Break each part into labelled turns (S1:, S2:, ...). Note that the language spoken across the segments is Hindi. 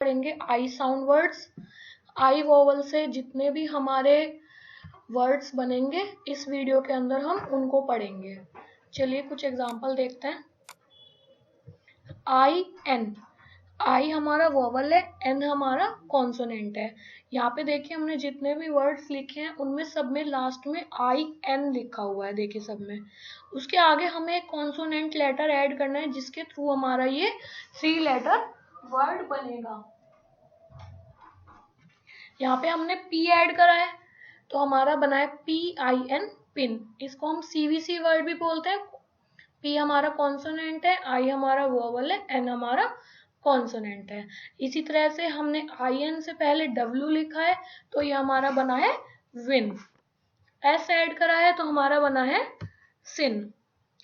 S1: पढ़ेंगे I sound words. I vowel से जितने भी हमारे वर्ड्स बनेंगे इस वीडियो के अंदर हम उनको पढ़ेंगे। चलिए कुछ एग्जांपल देखते हैं। आई एन, आई हमारा वोवल है, एन हमारा कॉन्सोनेंट है। यहाँ पे देखिए हमने जितने भी वर्ड्स लिखे हैं उनमें सब में लास्ट में आई एन लिखा हुआ है, देखिए सब में। उसके आगे हमें एक कॉन्सोनेंट लेटर ऐड करना है जिसके थ्रू हमारा ये 3 लेटर वर्ड बनेगा। यहाँ पे हमने पी ऐड करा है तो हमारा बना है PIN, पिन। इसको हम CVC वर्ड भी बोलते हैं। पी हमारा कॉन्सोनेंट है, आई हमारा वोवल है, एन हमारा कॉन्सोनेंट है। इसी तरह से हमने IN से पहले W लिखा है तो ये हमारा बना है विन। S ऐड करा है तो हमारा बना है सिन,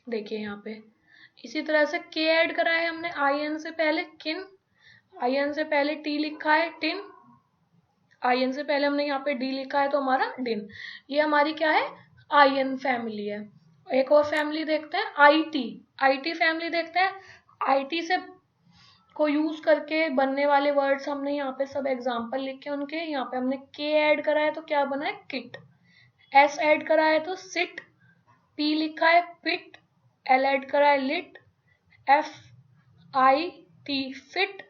S1: देखिए यहाँ पे। इसी तरह से K ऐड करा है हमने IN से पहले, किन। IN से पहले T लिखा है, टिन। IN से पहले हमने यहाँ पे D लिखा है तो हमारा डिन। ये हमारी क्या है, IN फैमिली है। एक और फैमिली देखते हैं, IT फैमिली देखते हैं। IT से को यूज करके बनने वाले वर्ड्स हमने यहाँ पे सब एग्जांपल लिखे उनके। यहाँ पे हमने K ऐड करा है तो क्या बना है, किट। S ऐड करा है तो सिट। P लिखा है पिट। L ऐड करा है lit. FIT fit.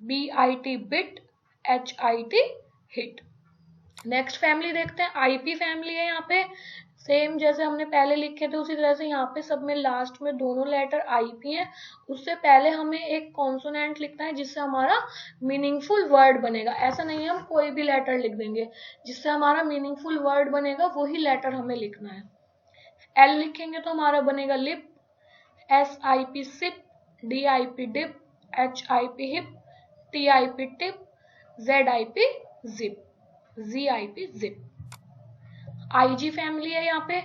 S1: BIT bit. HIT hit. Next family देखते हैं, IP फैमिली है। यहाँ पे सेम जैसे हमने पहले लिखे थे उसी तरह से यहाँ पे सब में लास्ट में दोनों लेटर IP है। उससे पहले हमें एक कॉन्सोनेंट लिखना है जिससे हमारा मीनिंगफुल वर्ड बनेगा। ऐसा नहीं है हम कोई भी लेटर लिख देंगे, जिससे हमारा मीनिंगफुल वर्ड बनेगा वही लेटर हमें लिखना है। L लिखेंगे तो हमारा बनेगा lip. SIP sip. DIP dip. HIP hip. TIP tip. ZIP zip. ZIP zip. IG family है यहाँ पे।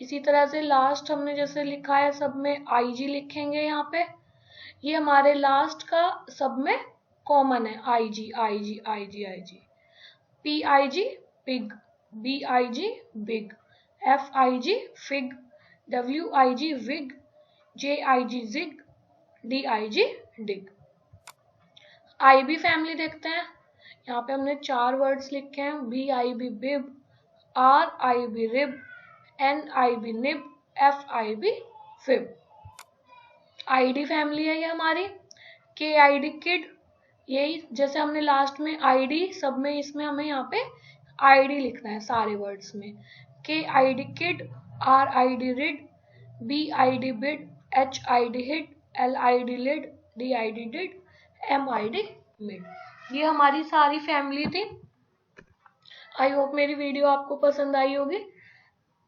S1: इसी तरह से लास्ट हमने जैसे लिखा है सब में IG लिखेंगे यहाँ पे। ये हमारे लास्ट का सब में कॉमन है, IG। PIG pig. BIG big. FIG fig. WIG wig. JIG jig. DIG dig. IB family देखते हैं। यहाँ पे हमने 4 वर्ड्स लिखे हैं, BIB बिब। RIB rib. NIB nib. FIB fib. ID family है ये हमारी। KID kid. यही जैसे हमने लास्ट में ID सब में, इसमें हमें यहाँ पे ID लिखना है सारे वर्ड्स में। KID kid. RID rid. BID bid. HID hid. LID lid. DID did. MID mid. ये हमारी सारी फैमिली थी। आई होप मेरी वीडियो आपको पसंद आई होगी।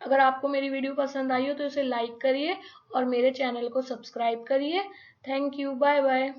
S1: अगर आपको मेरी वीडियो पसंद आई हो तो इसे लाइक करिए और मेरे चैनल को सब्सक्राइब करिए। Thank you, bye bye.